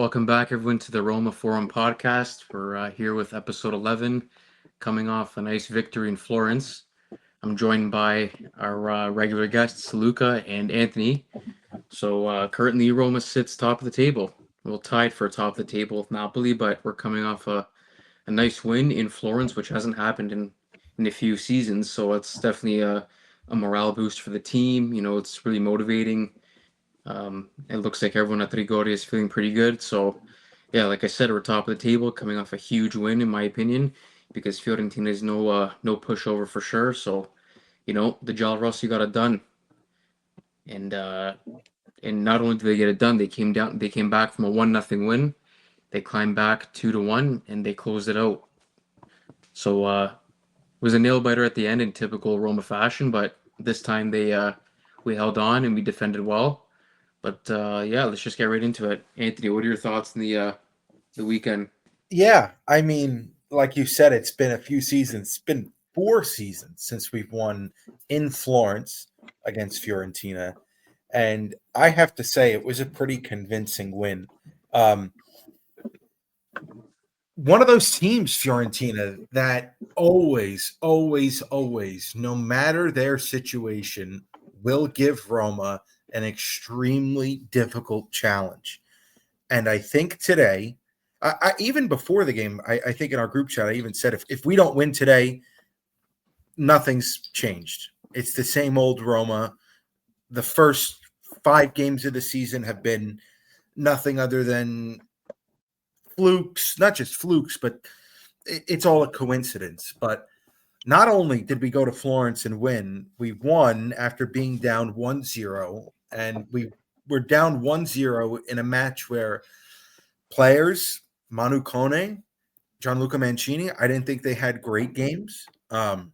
Welcome back, everyone, to the Roma Forum podcast. We're here with episode 11, coming off a nice victory in Florence. I'm joined by our regular guests, Luca and Anthony. So currently, Roma sits top of the table. We're tied for top of the table with Napoli, but we're coming off a nice win in Florence, which hasn't happened in a few seasons. So it's definitely a morale boost for the team. It's really motivating. It looks like everyone at Rigori is feeling pretty good. So, yeah, like I said, we're top of the table, coming off a huge win, in my opinion, because Fiorentina is no pushover for sure. So, the Giallorossi got it done, and not only did they get it done, they came back from a 1-0 win. They climbed back 2-1, and they closed it out. So, it was a nail biter at the end in typical Roma fashion, but this time we held on and we defended well. But yeah, let's just get right into it. Anthony, what are your thoughts on the weekend? Yeah, I mean, like you said, it's been a few seasons. It's been 4 seasons since we've won in Florence against Fiorentina, and I have to say it was a pretty convincing win. Um, One of those teams, Fiorentina, that always, no matter their situation, will give Roma an extremely difficult challenge. And I think today, even before the game, I think in our group chat, I even said if we don't win today, nothing's changed. It's the same old Roma. The first 5 games of the season have been nothing other than flukes, not just flukes, but it's all a coincidence. But not only did we go to Florence and win, we won after being down 1-0, and we were down 1-0 in a match where players, Manu Kone, Gianluca Mancini, I didn't think they had great games. But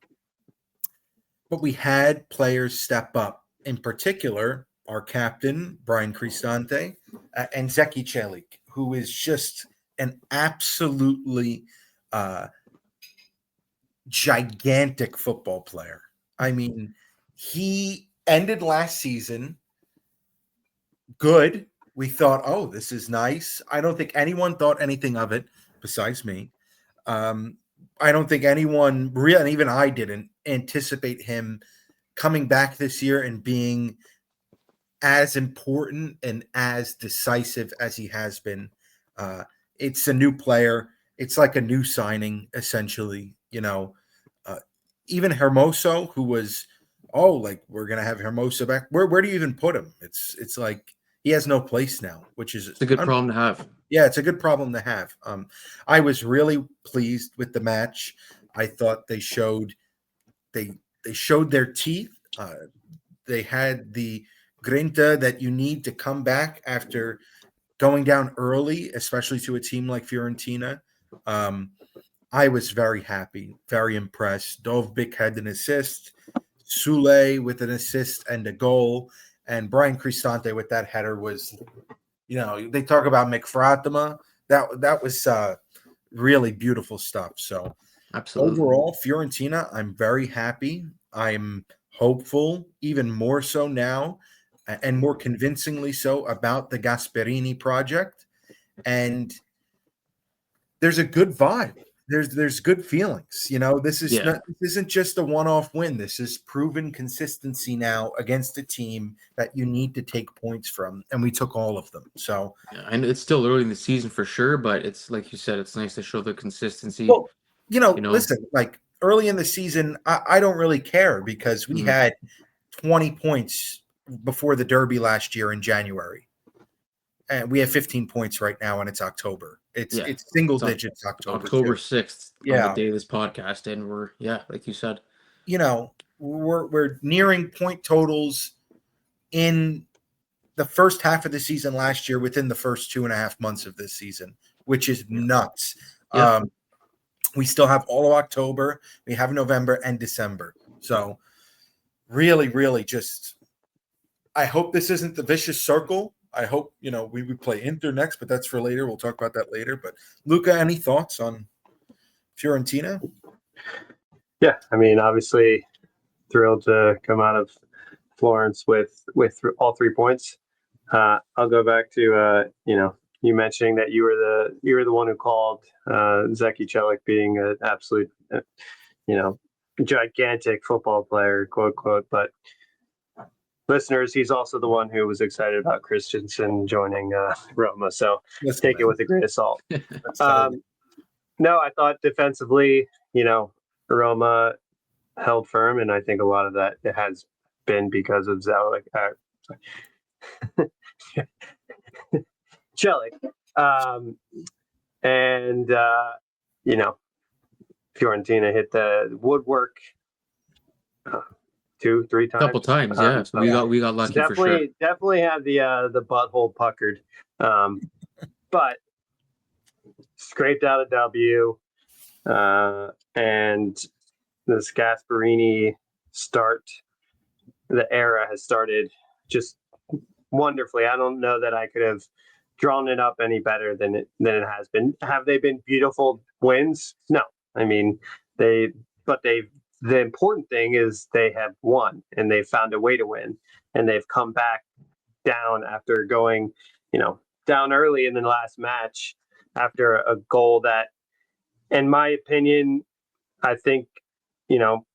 we had players step up, in particular, our captain, Brian Cristante, and Zeki Celik, who is just an absolutely gigantic football player. I mean, he ended last season good. We thought, oh, this is nice. I don't think anyone thought anything of it besides me. I don't think anyone really, and even I didn't anticipate him coming back this year and being as important and as decisive as he has been. It's a new player. It's like a new signing, essentially. Even Hermoso, who was, like we're gonna have Hermoso back. Where do you even put him? It's like he has no place now, which is It's a good problem to have. Yeah, it's a good problem to have. I was really pleased with the match. I thought they showed their teeth. They had the grinta that you need to come back after going down early, especially to a team like Fiorentina. I was very happy, very impressed. Dovbyk had an assist, Soulé with an assist and a goal, and Brian Cristante with that header was, they talk about McFratima. That was really beautiful stuff. So Absolutely. overall, Fiorentina, I'm very happy. I'm hopeful, even more so now, and more convincingly so about the Gasperini project. And there's a good vibe. There's good feelings. This Yeah. isn't just a one-off win. This is proven consistency now against a team that you need to take points from, and we took all of them. So, Yeah, and it's still early in the season for sure, but it's like you said, it's nice to show the consistency. well, You know, listen, like early in the season, I don't really care because we Mhm. had 20 points before the Derby last year in January. And we have 15 points right now, and it's October. It's Yeah, single it's digits October October too. 6th on the Yeah, day of this podcast, and yeah, like you said. we're nearing point totals in the first half of the season last year within the first 2.5 months of this season, which is Yeah. nuts. Yeah. We still have all of October, we have November and December. So really, really just I hope this isn't the vicious circle. I hope, we would play Inter next, but that's for later. We'll talk about that later. But Luca, any thoughts on Fiorentina? Yeah, I mean, obviously thrilled to come out of Florence with all 3 points. I'll go back to you mentioning that you were the one who called Zeki Celik being an absolute, gigantic football player, quote quote. But listeners, he's also the one who was excited about Christensen joining Roma. So take it with a grain of salt. No, I thought defensively, Roma held firm, and I think a lot of that it has been because of Celik. And Fiorentina hit the woodwork 2-3 times. A couple times, yeah. So we got lucky for sure. Definitely had the butthole puckered, but scraped out a W, and this Gasparini start. The era has started just wonderfully. I don't know that I could have drawn it up any better than it has been. Have they been beautiful wins? No. I mean, the important thing is they have won, and they've found a way to win, and they've come back down after going, down early in the last match after a goal that, in my opinion, I think, Mile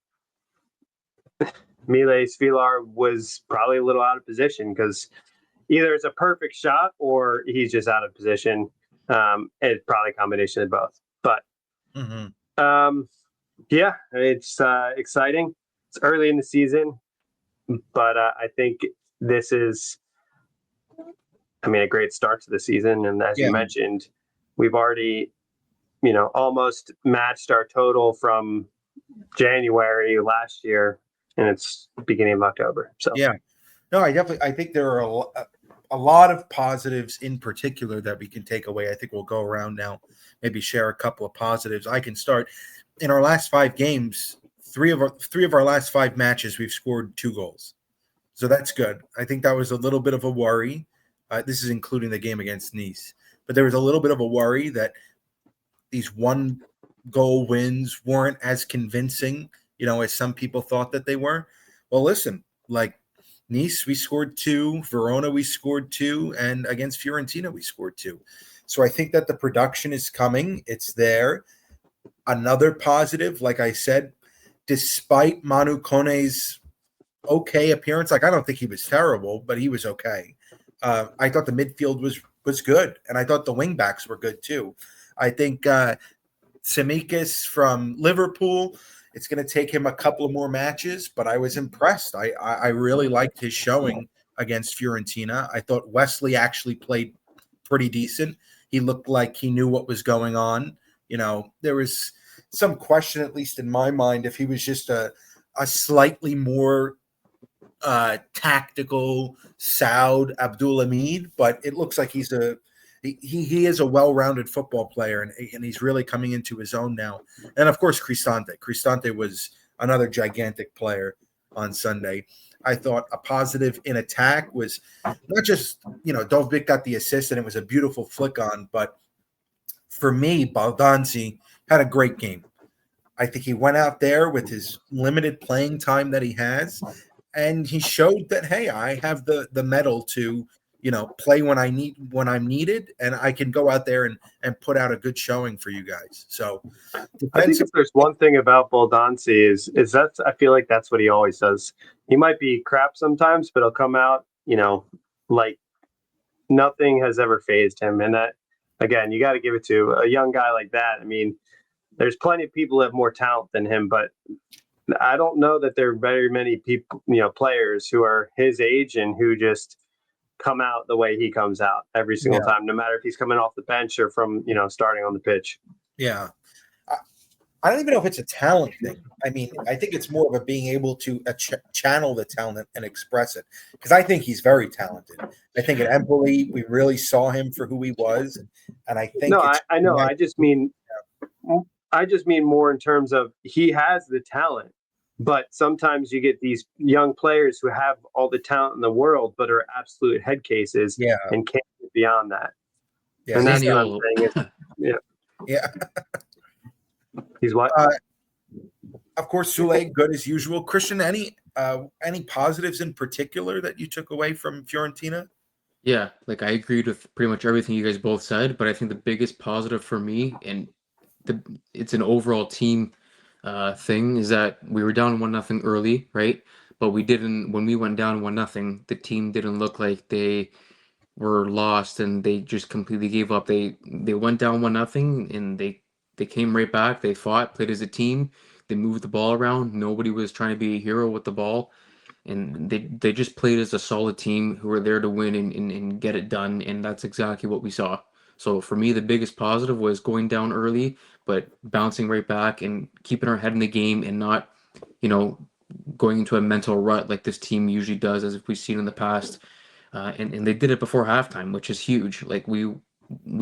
Svilar was probably a little out of position because either it's a perfect shot or he's just out of position. It's probably a combination of both. But yeah, it's exciting. It's early in the season, but I think this is, a great start to the season. And as you mentioned, we've already, almost matched our total from January last year, and it's beginning of October. So no, I think there are a lot of positives in particular that we can take away. I think we'll go around now, maybe share a couple of positives. I can start. In our last 5 games, three of our last 5 matches, we've scored 2 goals. So that's good. I think that was a little bit of a worry. This is including the game against Nice. But there was a little bit of a worry that these 1-goal wins weren't as convincing, as some people thought that they were. Well, listen, like Nice, we scored 2. Verona, we scored 2. And against Fiorentina, we scored 2. So I think that the production is coming. It's there. Another positive, like I said, despite Manu Kone's okay appearance, I don't think he was terrible, but he was okay. I thought the midfield was good, and I thought the wingbacks were good too. I think Tsimikas from Liverpool, it's going to take him a couple of more matches, but I was impressed. I really liked his showing against Fiorentina. I thought Wesley actually played pretty decent. He looked like he knew what was going on. There was some question, at least in my mind, if he was just a slightly more tactical Saud Abdulhamid, but it looks like he is a well-rounded football player, and he's really coming into his own now. And of course, Cristante. Cristante was another gigantic player on Sunday. I thought a positive in attack was not just, Dovbyk got the assist and it was a beautiful flick on, but for me, Baldanzi had a great game. I think he went out there with his limited playing time that he has, and he showed that, hey, I have the mettle to, play when I'm needed, and I can go out there and put out a good showing for you guys. So I think if there's one thing about Baldanzi is that I feel like that's what he always does. He might be crap sometimes, but he'll come out, like nothing has ever fazed him. And that, again, you got to give it to a young guy like that. I mean, there's plenty of people who have more talent than him, but I don't know that there are very many people, players who are his age and who just come out the way he comes out every single time, no matter if he's coming off the bench or from, starting on the pitch. Yeah. I don't even know if it's a talent thing. I mean, I think it's more of a being able to channel the talent and express it, because I think he's very talented. I think at Empoli, we really saw him for who he was. And I think I know. I just mean more in terms of he has the talent, but sometimes you get these young players who have all the talent in the world, but are absolute head cases and can't get beyond that. Yeah, and that's what I'm saying. Yeah. He's what? Of course, Soulé, good as usual. Christian, any positives in particular that you took away from Fiorentina? Yeah, like I agreed with pretty much everything you guys both said, but I think the biggest positive for me, and the it's an overall team thing, is that we were down 1-0 early, right? But we didn't when we went down 1-0, the team didn't look like they were lost and they just completely gave up. They went down 1-0 and they came right back. They fought, played as a team. They moved the ball around. Nobody was trying to be a hero with the ball, and they just played as a solid team who were there to win and get it done, and that's exactly what we saw. So for me, the biggest positive was going down early, but bouncing right back and keeping our head in the game and not, you know, going into a mental rut like this team usually does, as we've seen in the past. And they did it before halftime, which is huge. Like we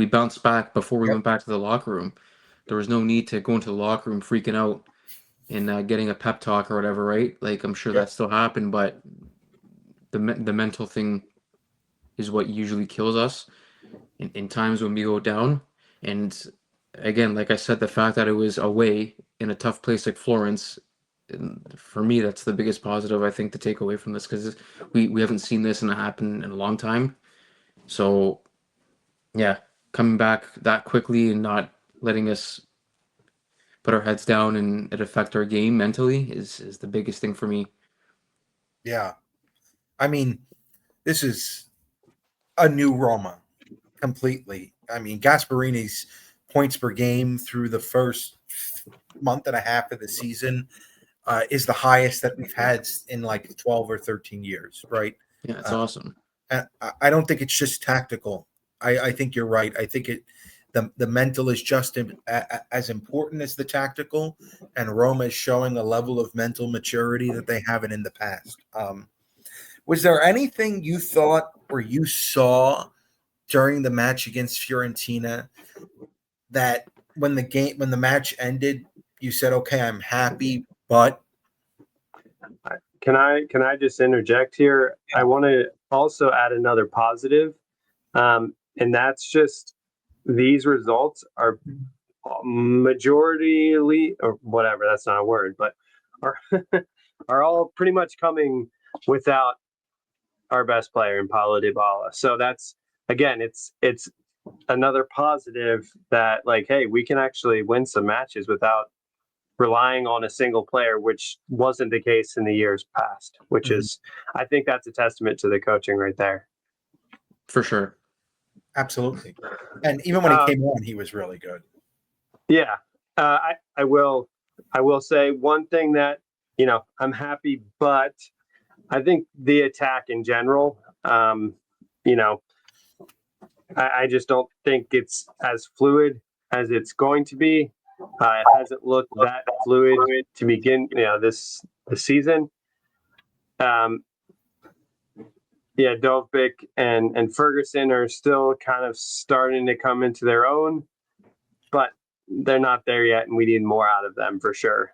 bounced back before we Yep. went back to the locker room. There was no need to go into the locker room freaking out and getting a pep talk or whatever, right? Like I'm sure Yep. that still happened, but the mental thing is what usually kills us in times when we go down. And again, like I said, the fact that it was away in a tough place like Florence, for me, that's the biggest positive I think to take away from this because we haven't seen this and it happen in a long time. So yeah, coming back that quickly and not letting us put our heads down and it affect our game mentally is the biggest thing for me. Yeah. I mean, this is a new Roma completely. I mean, Gasparini's points per game through the first month and a half of the season is the highest that we've had in like 12 or 13 years, right? Yeah, it's Uh, awesome. I don't think it's just tactical. I think you're right. I think the mental is just as important as the tactical, and Roma is showing a level of mental maturity that they haven't in the past. Was there anything you thought or you saw during the match against Fiorentina that when the match ended, you said, "Okay, I'm happy," but Can I just interject here? I want to also add another positive, and that's just these results are majority or whatever. That's not a word, but are are all pretty much coming without our best player in Paulo Dybala. So that's again, it's another positive that like, hey, we can actually win some matches without relying on a single player, which wasn't the case in the years past, which is, I think that's a testament to the coaching right there. For sure. absolutely. And even when he Uh, came on, he was really good. yeah, I will say one thing that, I'm happy, but I think the attack in general, you know, I just don't think it's as fluid as it's going to be. It hasn't looked that fluid to begin, this season. Um, yeah, Dovbik and Ferguson are still kind of starting to come into their own, but they're not there yet, and we need more out of them for sure.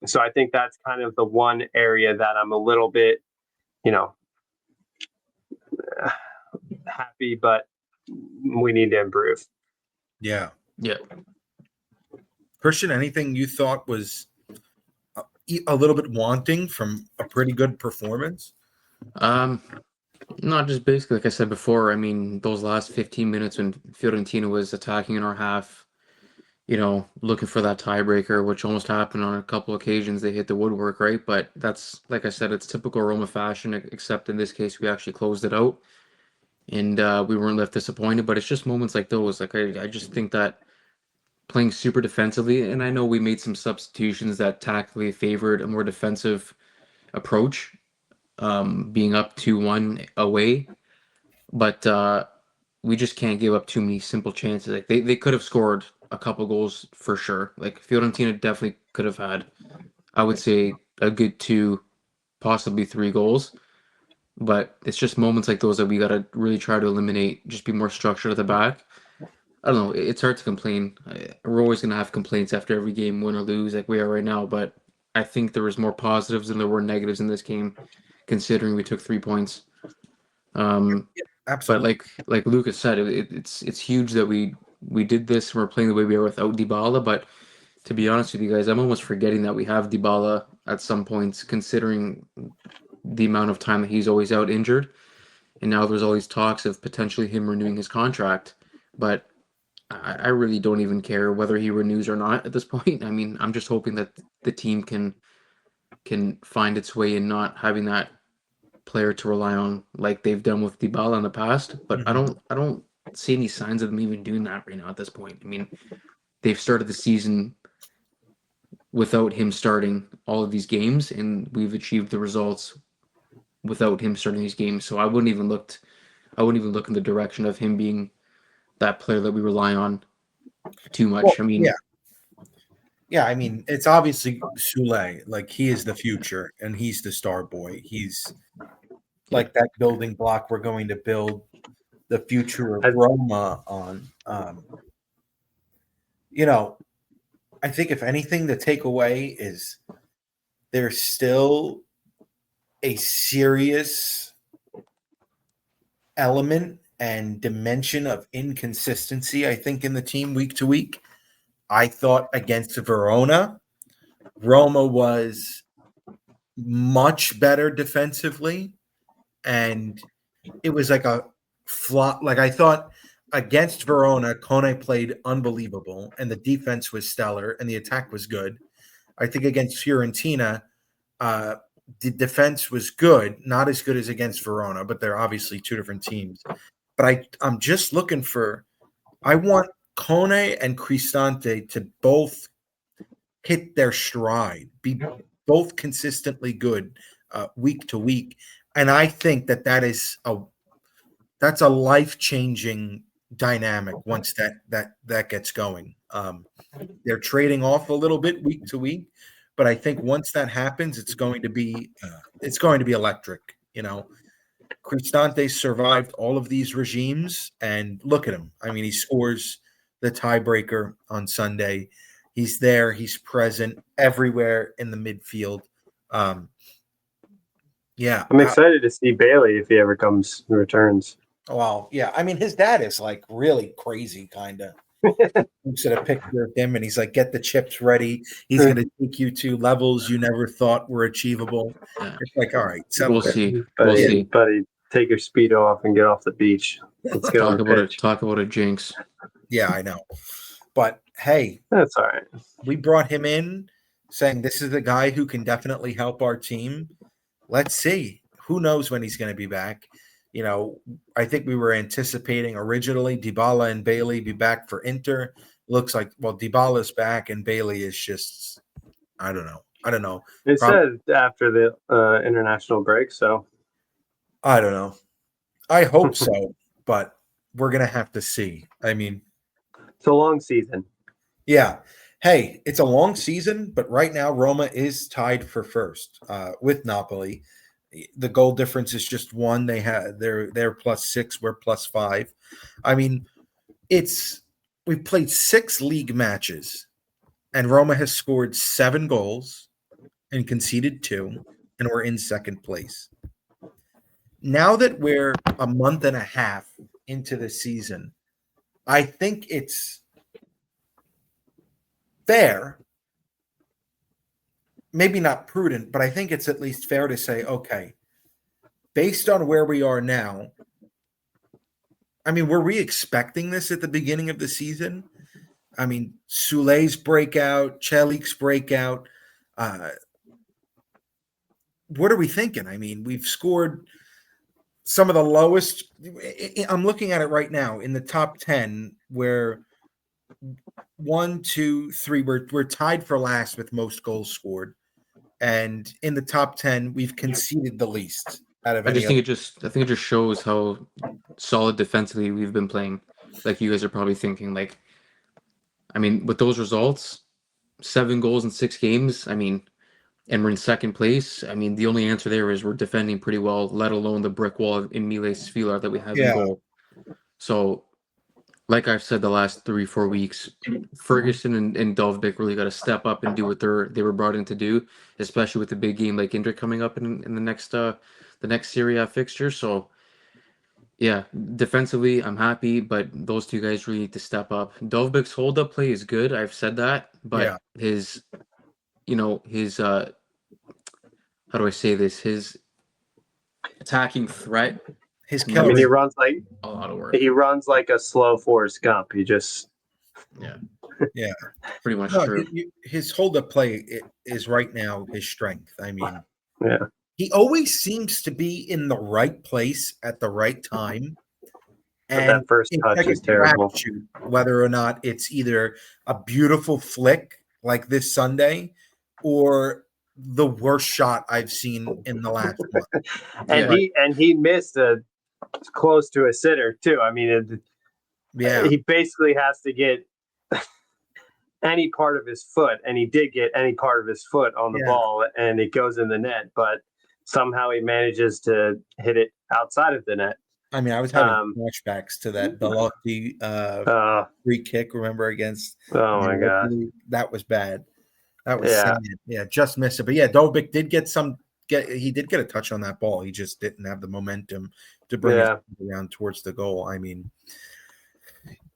So I think that's kind of the one area that I'm a little bit, you know, happy, but we need to improve. Yeah. Yeah. Christian, anything you thought was a little bit wanting from a pretty good performance? Um, Not just basically like I said before. I mean, those last 15 minutes when Fiorentina was attacking in our half, looking for that tiebreaker, which almost happened on a couple occasions. They hit the woodwork, right? But that's like I said, it's typical Roma fashion, except in this case, we actually closed it out and we weren't left disappointed. But it's just moments like those. Like I just think that playing super defensively, and I know we made some substitutions that tactically favored a more defensive approach, being up 2-1 away. But we just can't give up too many simple chances. Like they could have scored a couple goals for sure. Like Fiorentina definitely could have had, I would say, a good two, possibly three goals. But it's just moments like those that we gotta really try to eliminate. Just be more structured at the back. I don't know. It's hard to complain. We're always gonna have complaints after every game, win or lose, like we are right now. But I think there was more positives than there were negatives in this game, considering we took 3 points. Um, But Absolutely. like Lucas said, it's huge that we did this and we're playing the way we are without Dybala. But to be honest with you guys, I'm almost forgetting that we have Dybala at some points, considering the amount of time that he's always out injured. and now there's all these talks of potentially him renewing his contract. But I really don't even care whether he renews or not at this point. I mean, I'm just hoping that the team can find its way in not having that player to rely on like they've done with Dybala in the past. But Mhm. I don't see any signs of them even doing that right now at this point. I mean, they've started the season without him starting all of these games, and we've achieved the results without him starting these games. So I wouldn't even look in the direction of him being that player that we rely on too Well, much. I mean, yeah. Yeah, I mean, it's obviously Soulé. Like, he is the future, and he's the star boy. He's yeah, like that building block we're going to build the future of I, Roma on. You know, I think if anything, the takeaway is there's still a serious element and dimension of inconsistency, I think, in the team week to week. I thought against Verona, Roma was much better defensively, and it was like a flop. Like, I thought against Verona, Kone played unbelievable, and the defense was stellar, and the attack was good. I think against Fiorentina, uh, the defense was good, not as good as against Verona, but they're obviously two different teams. But I'm just looking for. I want Kone and Cristante to both hit their stride, be both consistently good week to week, and I think that's a life changing dynamic once that gets going. They're trading off a little bit week to week, but I think once that happens, it's going to be electric. Cristante survived all of these regimes, and look at him. I mean, he scores the tiebreaker on Sunday. He's there. He's present everywhere in the midfield. Um, yeah. I'm excited to see Bailey if he ever comes and returns. Well, yeah. I mean, his dad is like really crazy, kind of. Looks at a picture of him and he's like, "Get the chips ready. He's going to take you to levels you never thought were achievable." yeah. It's like, all right, settle We'll down. see. We'll Buddy, see. buddy, take your speedo off and get off the beach. Let's get on the pitch. Talk about a jinx. Yeah, I know. But hey, That's all right. we brought him in saying this is the guy who can definitely help our team. Let's see. Who knows when he's going to be back? I think we were anticipating originally Dybala and Bailey be back for Inter. Looks like, well, Dybala's back and Bailey is just, I don't know. It Probably, said after the international break, so I don't know. I hope so, but we're going to have to see. I mean, it's a long season. yeah. Hey, it's a long season, but right now Roma is tied for first with Napoli. The goal difference is just one. They're +6, we're +5. I mean, we've played 6 league matches, and Roma has scored 7 goals and conceded 2, and we're in second place. Now that we're a month and a half into the season, I think it's fair, maybe not prudent, but I think it's at least fair to say, okay, based on where we are now, I mean, were we expecting this at the beginning of the season? I mean, Soulé's breakout, Chelik's breakout. What are we thinking? I mean, we've scored some of the lowest. I'm looking at it right now in the top 10, where 1, 2, 3, we're tied for last with most goals scored. And in the top 10, we've conceded the least out of any other. I think it just shows how solid defensively we've been playing. Like you guys are probably thinking, like, I mean, with those results, 7 goals in 6 games. I mean, and we're in second place. I mean, the only answer there is we're defending pretty well, let alone the brick wall in Miles Filar that we have in Yeah. goal. So, like I've said the last 3-4 weeks, Ferguson and Dovbyk really got to step up and do what they were brought in to do, especially with the big game like Inter coming up in the next Serie A fixture. So yeah, defensively I'm happy, but those two guys really need to step up. Dovbyk's hold up play is good. I've said that, Yeah. but his how do I say this? His attacking threat His Yeah, I mean, killer. a lot of work. he runs like a slow Forrest Gump. He just Yeah, Yeah. pretty much No, true. his hold up play is right now his strength. I mean, yeah. he always seems to be in the right place at the right time. But And that first it's touch like a is terrible. crapshoot whether or not it's either a beautiful flick like this Sunday or the worst shot I've seen in the last month. And Yeah. he missed a close to a sitter too. I mean, Yeah. he basically has to get any part of his foot, and he did get any part of his foot on the Yeah. ball, and it goes in the net. But somehow he manages to hit it outside of the net. I mean, I was having flashbacks to that Belotti free kick, remember, against Oh my god. that was bad. That was Yeah. sad. Yeah, just missed it. But yeah, Dovic did get he did get a touch on that ball. He just didn't have the momentum to bring Yeah. it around towards the goal. I mean,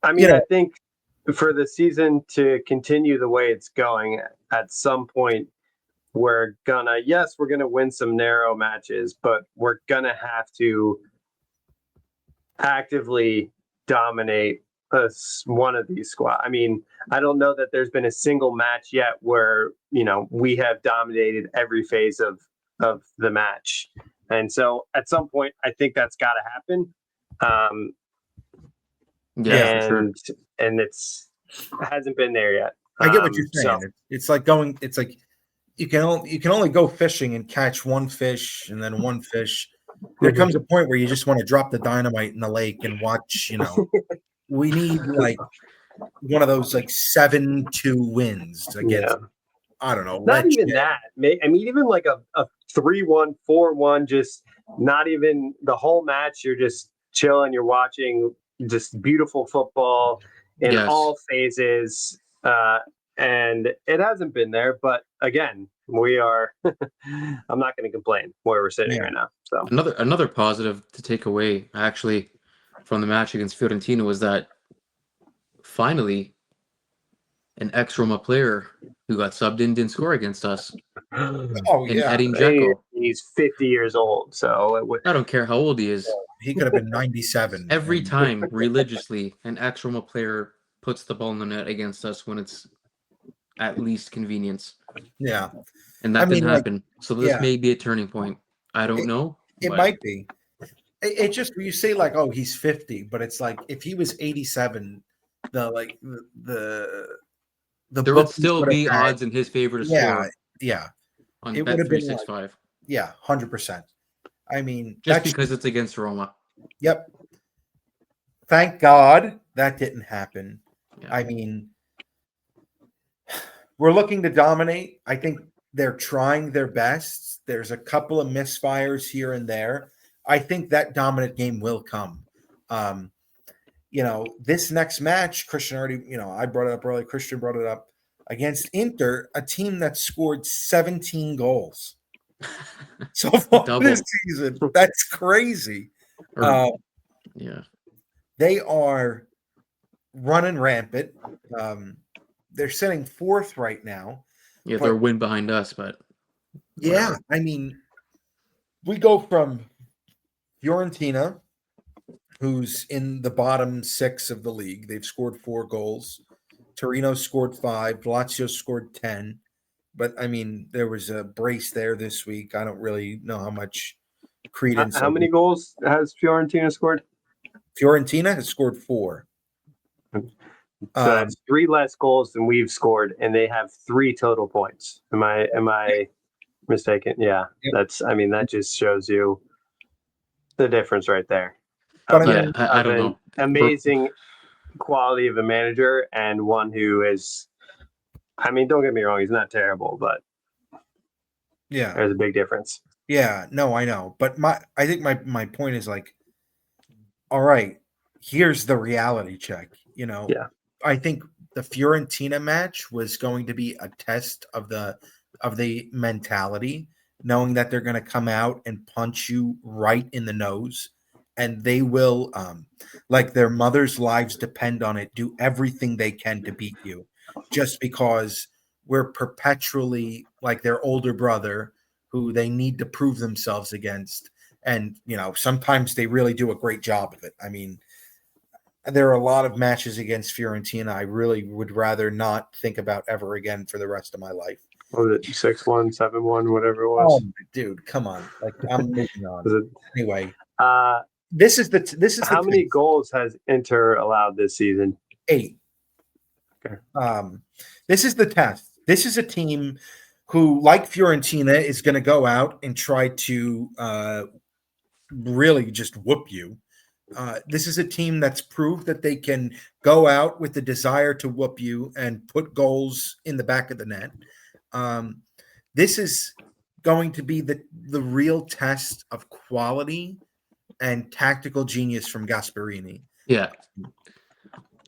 I think for the season to continue the way it's going, at some point we're gonna win some narrow matches, but we're gonna have to actively dominate one of these squads. I mean, I don't know that there's been a single match yet where we have dominated every phase of the match, and so at some point I think that's got to happen. Yeah, for sure. And it hasn't been there yet. I get what you're saying. So, It's like you can only go fishing and catch one fish and then one fish. There comes a point where you just want to drop the dynamite in the lake and watch. We need like one of those like 7-2 wins against. yeah. I don't know. Not even that. I mean, even like a 3-1, 4-1, just not even the whole match. You're just chilling. You're watching just beautiful football in all phases. And it hasn't been there. But again, we are I'm not going to complain where we're sitting right now. So another positive to take away actually from the match against Fiorentina was that finally an ex-Roma player who got subbed in didn't score against us. Oh yeah, Edin Dzeko. He's 50 years old, so I don't care how old he is. He could have been 97. Every time, religiously, an ex-Roma player puts the ball in the net against us when it's at least convenience. Yeah, and that didn't happen. So this may be a turning point. I don't know. It might be. It just you say like, oh, he's 50, but it's like if he was 87, there would still be odds in his favor to score. Yeah. On Bet365. 100%. I mean, just because it's against Roma. Yep. Thank God that didn't happen. Yeah. I mean, we're looking to dominate. I think they're trying their best. There's a couple of misfires here and there. I think that dominant game will come. This next match, Christian already, I brought it up earlier. Christian brought it up against Inter, a team that scored 17 goals so far this season. That's crazy. They are running rampant. They're sitting fourth right now. Yeah, they're a win behind us, but yeah, I mean, we go from Fiorentina, who's in the bottom 6 of the league. They've scored 4 goals. Torino scored 5. Lazio scored 10. But I mean, there was a brace there this week. I don't really know how much credence. How many goals has Fiorentina scored? Fiorentina has scored 4. So that's 3 less goals than we've scored, and they have 3 total points. Am I mistaken? Yeah. That just shows you the difference right there. But I don't know. Amazing quality of a manager and one who is, don't get me wrong, he's not terrible, but yeah, there's a big difference. Yeah, no, I know. But I think my point is like, all right, here's the reality check. Yeah. I think the Fiorentina match was going to be a test of the mentality, knowing that they're going to come out and punch you right in the nose, and they will, like their mothers' lives depend on it, do everything they can to beat you, just because we're perpetually like their older brother who they need to prove themselves against. And, sometimes they really do a great job of it. I mean, there are a lot of matches against Fiorentina I really would rather not think about ever again for the rest of my life. What was it, 6-1, 7-1, whatever it Oh, was? dude, come on. Like, I'm moving on. Was it, Anyway, uh, this is the how many goals has Inter allowed this season? 8. Okay. This is the test. This is a team who, like Fiorentina, is going to go out and try to really just whoop you. This is a team that's proved that they can go out with the desire to whoop you and put goals in the back of the net. This is going to be the real test of quality and tactical genius from Gasperini. Yeah.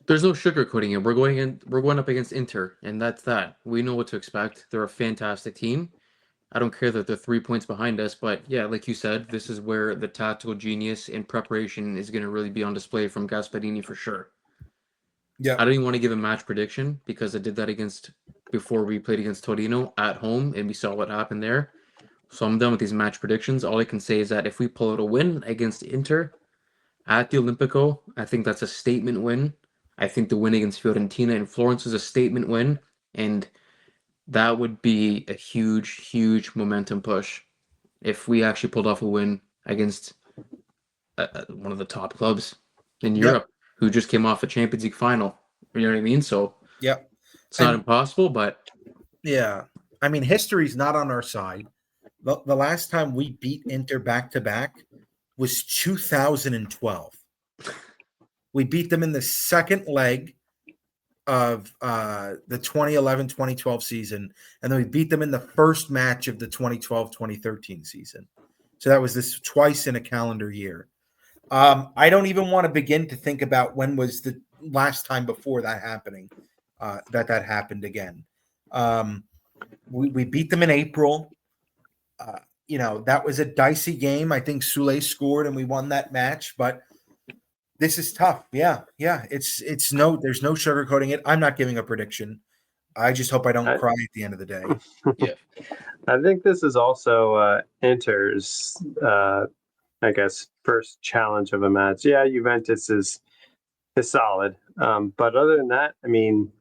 There's no sugarcoating it. We're going up against Inter, and that's that. We know what to expect. They're a fantastic team. I don't care that they're 3 points behind us, but yeah, like you said, this is where the tactical genius and preparation is going to really be on display from Gasperini for sure. Yeah. I don't even want to give a match prediction because I did that before we played against Torino at home, and we saw what happened there. So I'm done with these match predictions. All I can say is that if we pull out a win against Inter at the Olimpico, I think that's a statement win. I think the win against Fiorentina and Florence is a statement win, and that would be a huge, huge momentum push if we actually pulled off a win against one of the top clubs in Europe who just came off a Champions League final. You know what I mean? So it's not impossible, but yeah, I mean, history's not on our side. The last time we beat Inter back to back was 2012. We beat them in the second leg of the 2011-2012 season, and then we beat them in the first match of the 2012-2013 season. So that was this twice in a calendar year. I don't even want to begin to think about when was the last time before that happening, that happened again. We beat them in April. That was a dicey game. I think Soulé scored and we won that match, but this is tough. Yeah. There's no sugarcoating it. I'm not giving a prediction. I just hope I don't cry at the end of the day. Yeah. I think this is also Inter's, I guess, first challenge of a match. Yeah, Juventus is solid. But other than that, I mean,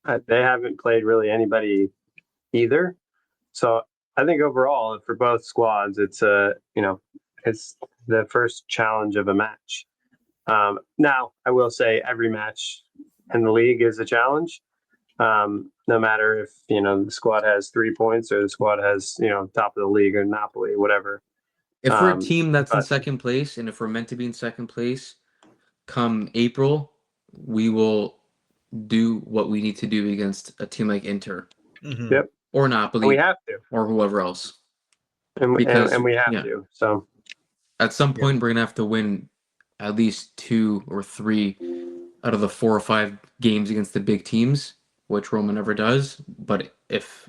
they haven't played really anybody either. So I think overall for both squads, it's it's the first challenge of a match. Now I will say every match in the league is a challenge. No matter if the squad has 3 points or the squad has top of the league or Napoli, whatever. If we're a team that's in second place, and if we're meant to be in second place, come April, we will do what we need to do against a team like Inter. Mm-hmm. Yep. Or Napoli. And we have to. Or whoever else. And we have to. So at some point, we're going to have to win at least 2 or 3 out of the 4 or 5 games against the big teams, which Roma never does. But if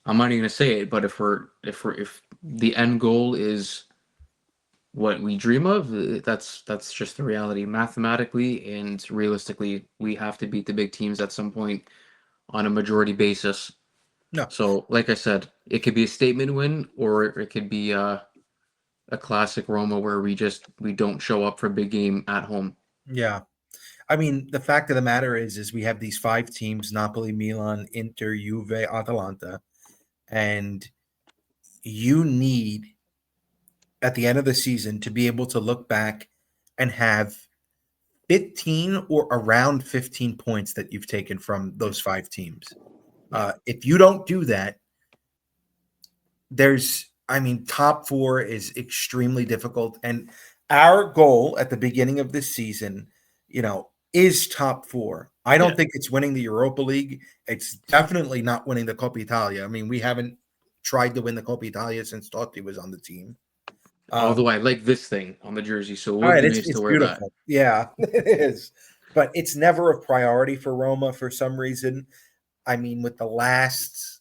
I'm not even going to say it, but if the end goal is what we dream of, that's just the reality. Mathematically and realistically, we have to beat the big teams at some point on a majority basis. No. So, like I said, it could be a statement win, or it could be a classic Roma where we don't show up for a big game at home. Yeah. I mean, the fact of the matter is we have these 5 teams: Napoli, Milan, Inter, Juve, Atalanta, and you need at the end of the season to be able to look back and have 15 or around 15 points that you've taken from those 5 teams. If you don't do that, top 4 is extremely difficult. And our goal at the beginning of this season, is top 4. I don't think it's winning the Europa League. It's definitely not winning the Coppa Italia. I mean, we haven't tried to win the Coppa Italia since Totti was on the team. Although I like this thing on the jersey, so it would be nice to wear beautiful. That. Yeah, it is. But it's never a priority for Roma for some reason. I mean, with the last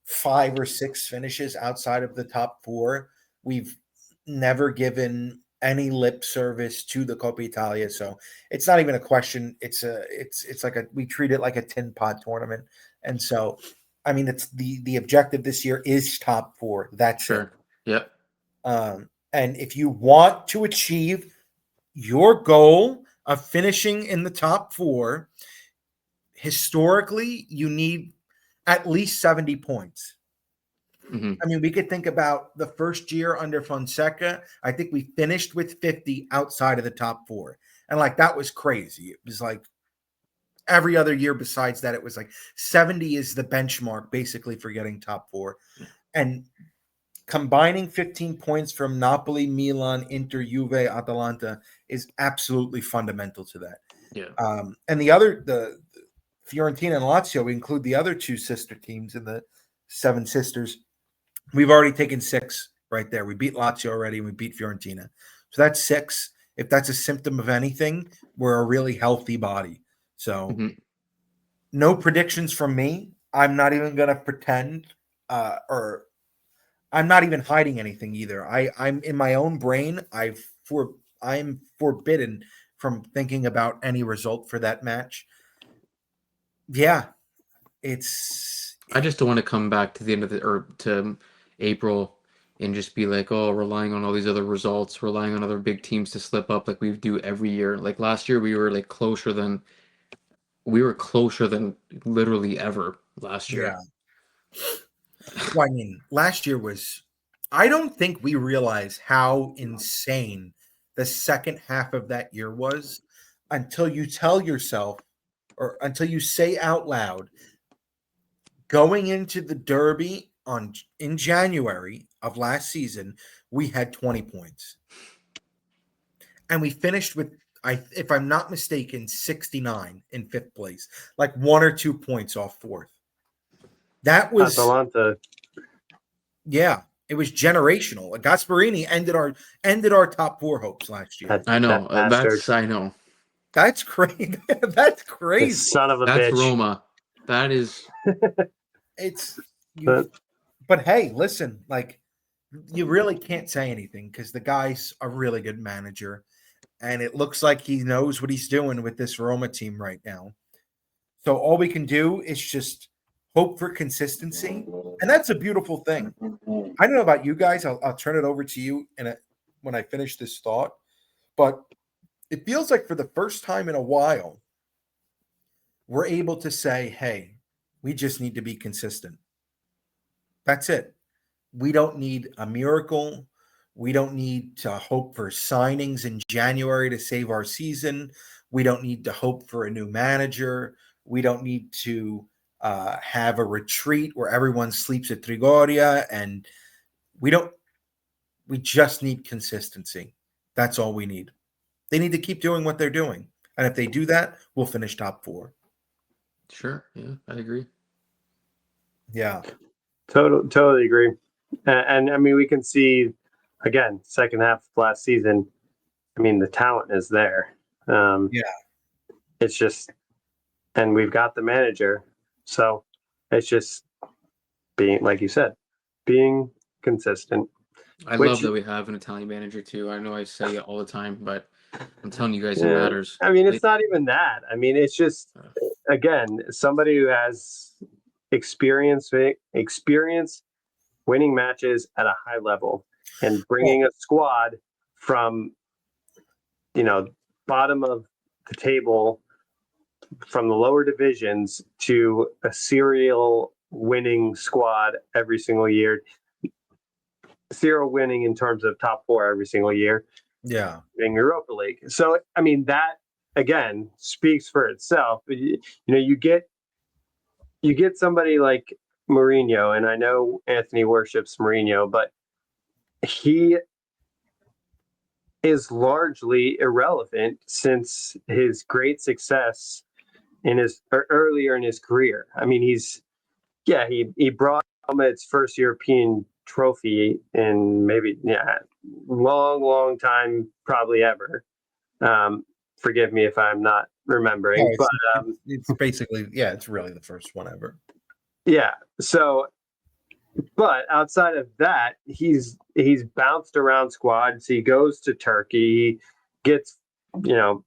5 or 6 finishes outside of the top 4, we've never given any lip service to the Coppa Italia. So it's not even a question. It's like we treat it like a tin pot tournament. And so, I mean, it's the objective this year is top 4. That's sure. It. Yep. And if you want to achieve your goal of finishing in the top 4, historically, you need at least 70 points. Mm-hmm. I mean, we could think about the first year under Fonseca. I think we finished with 50 outside of the top 4. And like, that was crazy. It was like every other year besides that, it was like 70 is the benchmark basically for getting top 4. And combining 15 points from Napoli, Milan, Inter, Juve, Atalanta is absolutely fundamental to that. Yeah. And the Fiorentina and Lazio, we include the other 2 sister teams in the 7 sisters. We've already taken 6 right there. We beat Lazio already, and we beat Fiorentina. So that's 6. If that's a symptom of anything, we're a really healthy body. So no predictions from me. I'm not even going to pretend or I'm not even hiding anything either. I'm in my own brain. I'm forbidden from thinking about any result for that match. Yeah, I just don't want to come back to the end of to April and just be like, oh, relying on all these other results, relying on other big teams to slip up like we do every year. Like last year, we were closer than literally ever last year. Yeah. Well, I mean, last year was. I don't think we realize how insane the second half of that year was until you tell yourself, or until you say out loud, going into the Derby in January of last season, we had 20 points. And we finished with, if I'm not mistaken, 69 in 5th place, like 1 or 2 points off 4th. That was Atalanta. Yeah, it was generational. Gasparini ended our top 4 hopes last year. I know. That bastard. I know. That's crazy. That's The crazy. son of a That's bitch. Roma. That is. But hey, listen, like, you really can't say anything because the guy's a really good manager, and it looks like he knows what he's doing with this Roma team right now. So all we can do is just hope for consistency, and that's a beautiful thing. I don't know about you guys. I'll turn it over to you when I finish this thought, but it feels like for the first time in a while, we're able to say, hey, we just need to be consistent. That's it. We don't need a miracle. We don't need to hope for signings in January to save our season. We don't need to hope for a new manager. We don't need to have a retreat where everyone sleeps at Trigoria. And we just need consistency. That's all we need. They need to keep doing what they're doing. And if they do that, we'll finish top 4. Sure. Yeah, I agree. Yeah. Totally agree. And I mean, we can see, again, second half of last season, I mean, the talent is there. Yeah. It's just, and we've got the manager. So it's just being, like you said, being consistent. I love that we have an Italian manager too. I know I say it all the time, but I'm telling you guys, it matters. I mean, it's not even that. I mean, it's just, again, somebody who has experience winning matches at a high level and bringing a squad from, bottom of the table, from the lower divisions to a serial winning squad every single year. Serial winning in terms of top 4 every single year. Yeah. In Europa League. So, I mean, that again speaks for itself. You get somebody like Mourinho, and I know Anthony worships Mourinho, but he is largely irrelevant since his great success earlier in his career. I mean, he brought Roma its first European trophy in maybe long time, probably ever. Forgive me if I'm not remembering, but it's basically, it's really the first one ever. Yeah. So, but outside of that, he's bounced around squads. He goes to Turkey, gets put on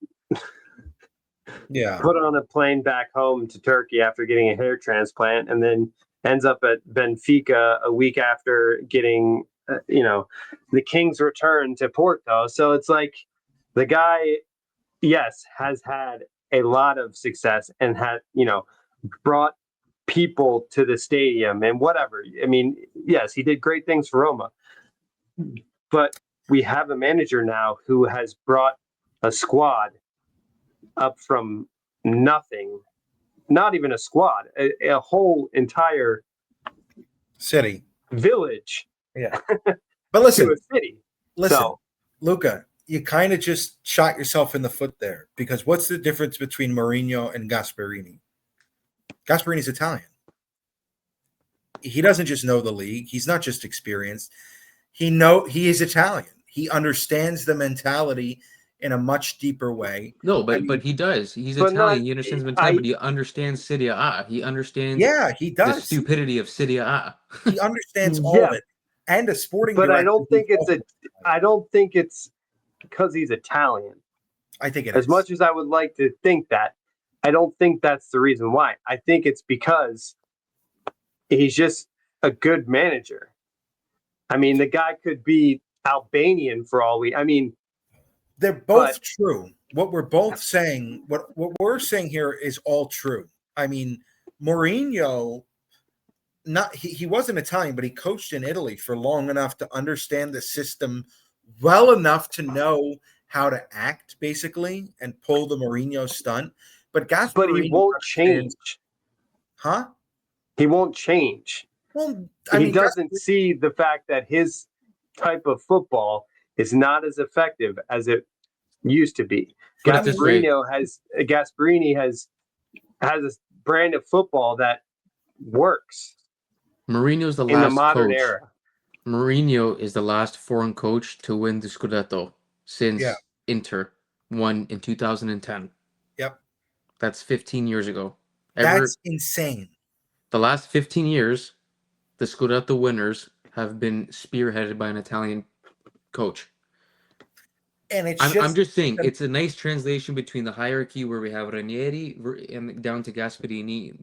a plane back home to Turkey after getting a hair transplant, and then ends up at Benfica a week after getting the King's return to Porto. So it's like the guy, yes, has had a lot of success and had, brought people to the stadium and whatever. I mean, yes, he did great things for Roma, but we have a manager now who has brought a squad up from nothing, not even a squad, a whole entire city, village. Yeah. But listen, to a city. So, Luca, you kind of just shot yourself in the foot there, because what's the difference between Mourinho and Gasperini? Gasperini's Italian. He doesn't just know the league. He's not just experienced. He is Italian. He understands the mentality in a much deeper way. No, but he does. He's Italian. He understands mentality, but he understands Serie A. He understands he does. The stupidity of Serie A. He understands all of it. And a sporting but director. I don't think it's because he's Italian. I think it as is. Much as I would like to think that, I don't think that's the reason why. I think it's because he's just a good manager. I mean, the guy could be Albanian for all we. I mean, they're both true. What we're both saying, what we're saying here is all true. I mean, Mourinho, he wasn't Italian, but he coached in Italy for long enough to understand the system well enough to know how to act, basically, and pull the Mourinho stunt. But he won't change. Huh? He won't change. Well, he doesn't see the fact that his type of football is not as effective as it used to be. Gasperini has a brand of football that works. Mourinho's the last in the modern coach. Era. Mourinho is the last foreign coach to win the Scudetto since Inter won in 2010. Yep. That's 15 years ago. That's insane. The last 15 years, the Scudetto winners have been spearheaded by an Italian coach. And I'm just saying, it's a nice translation between the hierarchy where we have Ranieri and down to Gasperini.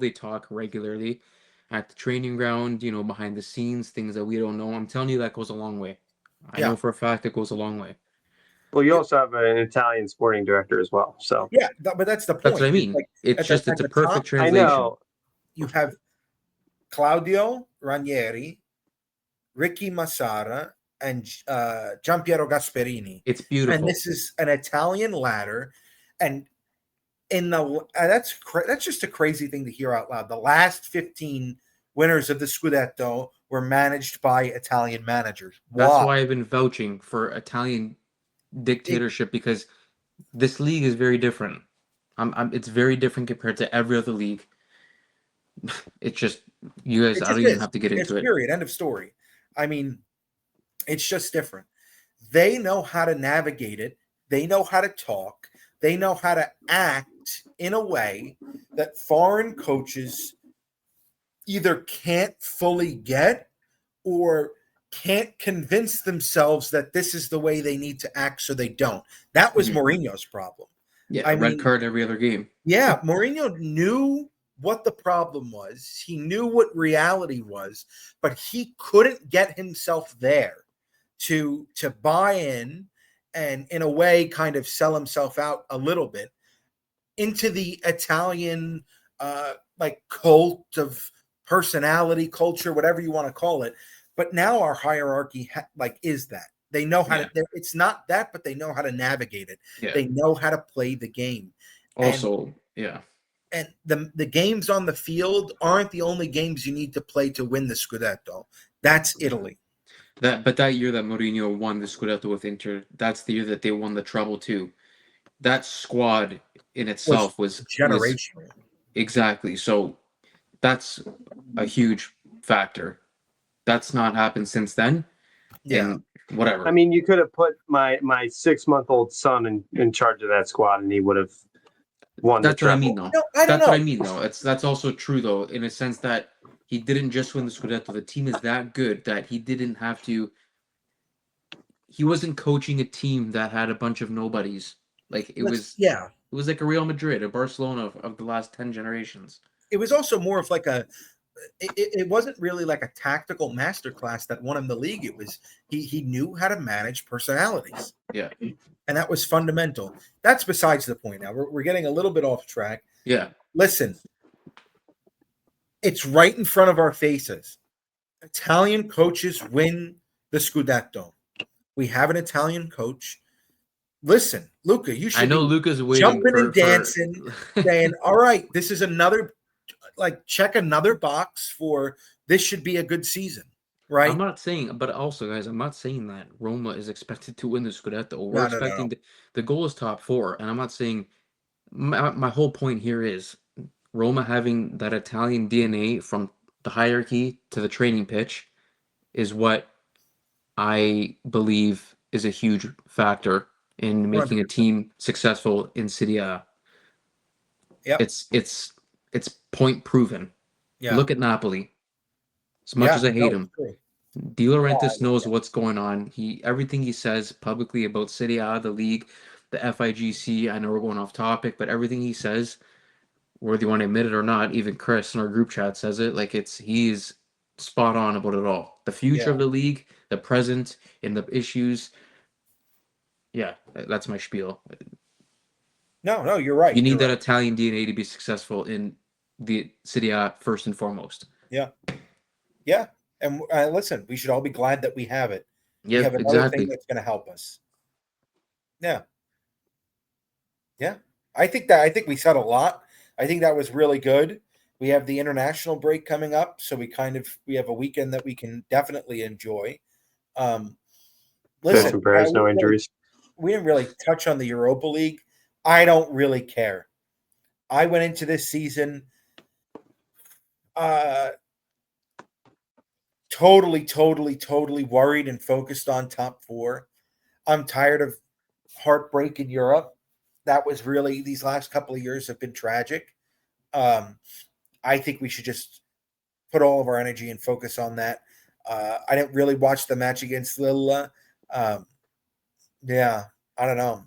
They talk regularly at the training ground, behind the scenes, things that we don't know. I'm telling you, that goes a long way. I know for a fact it goes a long way. Well, you also have an Italian sporting director as well. So but that's the point. That's what I mean. It's a perfect translation. I know. You have Claudio Ranieri, Ricky Massara, and Giampiero Gasperini. It's beautiful. And this is an Italian ladder, and that's just a crazy thing to hear out loud. The last 15 winners of the Scudetto were managed by Italian managers. That's why I've been vouching for Italian dictatorship, because this league is very different. It's very different compared to every other league. It's just, you guys, I don't even have to get into it. Period. End of story. I mean, it's just different. They know how to navigate it. They know how to talk. They know how to act in a way that foreign coaches either can't fully get or can't convince themselves that this is the way they need to act, so they don't. That was Mourinho's problem. Yeah, red card every other game. Yeah, Mourinho knew what the problem was. He knew what reality was, but he couldn't get himself there to buy in and, in a way, kind of sell himself out a little bit into the Italian cult of personality, culture, whatever you want to call it. But now our hierarchy is that. They know how to. It's not that, but they know how to navigate it. Yeah. They know how to play the game. Also, And the games on the field aren't the only games you need to play to win the Scudetto. That's Italy. But that year that Mourinho won the Scudetto with Inter, that's the year that they won the treble too. That squad in itself was generational. Exactly. So that's a huge factor. That's not happened since then. Yeah. And whatever. I mean, you could have put my 6-month-old son in charge of that squad, and he would have won. That's what I mean, though. That's what I mean, though. That's also true, though, in a sense that he didn't just win the Scudetto. The team is that good that he didn't have to. He wasn't coaching a team that had a bunch of nobodies. It was like a Real Madrid, a Barcelona of the last 10 generations. It was also more of like a it wasn't really like a tactical masterclass that won him the league. It was he knew how to manage personalities. Yeah. And that was fundamental. That's besides the point. Now we're getting a little bit off track. Yeah. Listen, it's right in front of our faces. Italian coaches win the Scudetto. We have an Italian coach. Listen, Luca, you should I know be Luca's waiting jumping and dancing, for... saying, all right, this is another, like, check another box for this should be a good season, right? I'm not saying, but also, guys, I'm not saying that Roma is expected to win the Scudetto. We're No. expecting the goal is top four, and I'm not saying. My whole point here is Roma having that Italian DNA from the hierarchy to the training pitch is what I believe is a huge factor in making a 100%. team successful in Serie A. Yep. It's point proven. Yeah. Look at Napoli. As much as I hate him, true. De Laurentiis knows what's going on. Everything he says publicly about Serie A, the league, the FIGC. I know we're going off topic, but everything he says, whether you want to admit it or not, even Chris in our group chat says it. Like he's spot on about it all. The future of the league, the present, and the issues. Yeah, that's my spiel. No, you're right. You need that Italian DNA to be successful in the Serie A first and foremost. Yeah. And listen, we should all be glad that we have it. Yeah, we have another exactly. thing that's going to help us. Yeah. I think we said a lot. I think that was really good. We have the international break coming up, so we have a weekend that we can definitely enjoy. Listen, some prayers, no injuries. We didn't really touch on the Europa League. I don't really care. I went into this season totally worried and focused on top four. I'm tired of heartbreak in Europe. That was really, these last couple of years have been tragic. I think we should just put all of our energy and focus on that. I didn't really watch the match against Lille. I don't know.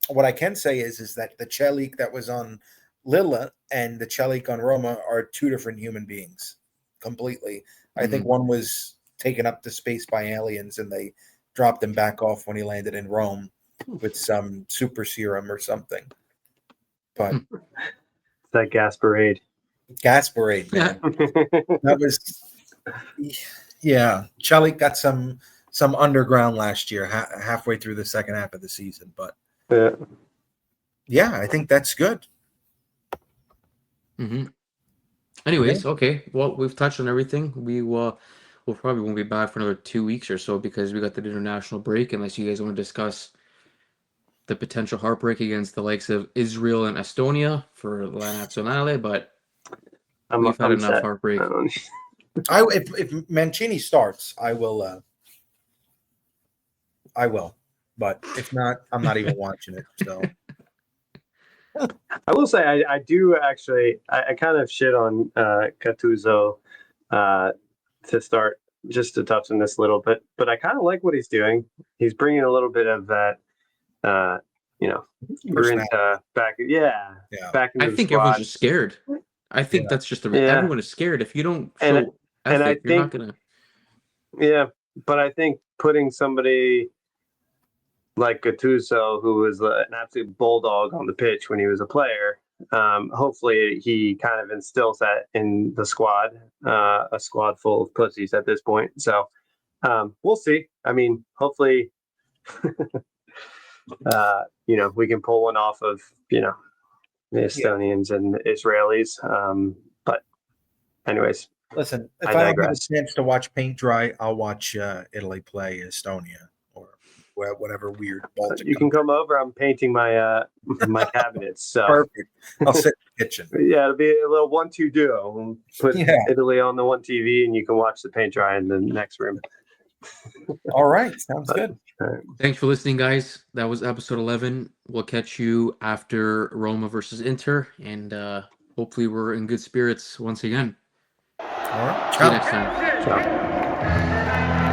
What I can say is that the Celik that was on Lille and the Celik on Roma are two different human beings completely. I think one was taken up to space by aliens and they dropped him back off when he landed in Rome with some super serum or something. But that Gasparade, man. That was, Celik got some underground last year, halfway through the second half of the season. But I think that's good. Anyways, okay. Well, we've touched on everything. We'll probably won't be back for another 2 weeks or so because we got the international break. Unless you guys want to discuss the potential heartbreak against the likes of Israel and Estonia for La Nazionale, but we've had enough heartbreak. If Mancini starts, I will. But if not, I'm not even watching it. So. I will say I do actually I kind of shit on Gattuso to start, just to touch on this a little bit, but I kind of like what he's doing. He's bringing a little bit of that grinta back. Back into I think everyone's just scared. I think that's just everyone is scared. If you don't show ethic, you're not gonna. Yeah, but I think putting somebody like Gattuso, who was an absolute bulldog on the pitch when he was a player, hopefully he kind of instills that in the squad, a squad full of pussies at this point. So we'll see. I mean, hopefully, we can pull one off of, the Estonians and the Israelis. But anyways. Listen, if I don't get a chance to watch paint dry, I'll watch Italy play Estonia or whatever weird Baltic. You can come over. I'm painting my my cabinets. So perfect. I'll sit in the kitchen. Yeah, it'll be a little 1-2 duo. We'll put Italy on the one TV, and you can watch the paint dry in the next room. All right, sounds good. Thanks for listening, guys. That was episode 11. We'll catch you after Roma versus Inter, and hopefully we're in good spirits once again. All right. See you next time. Ciao.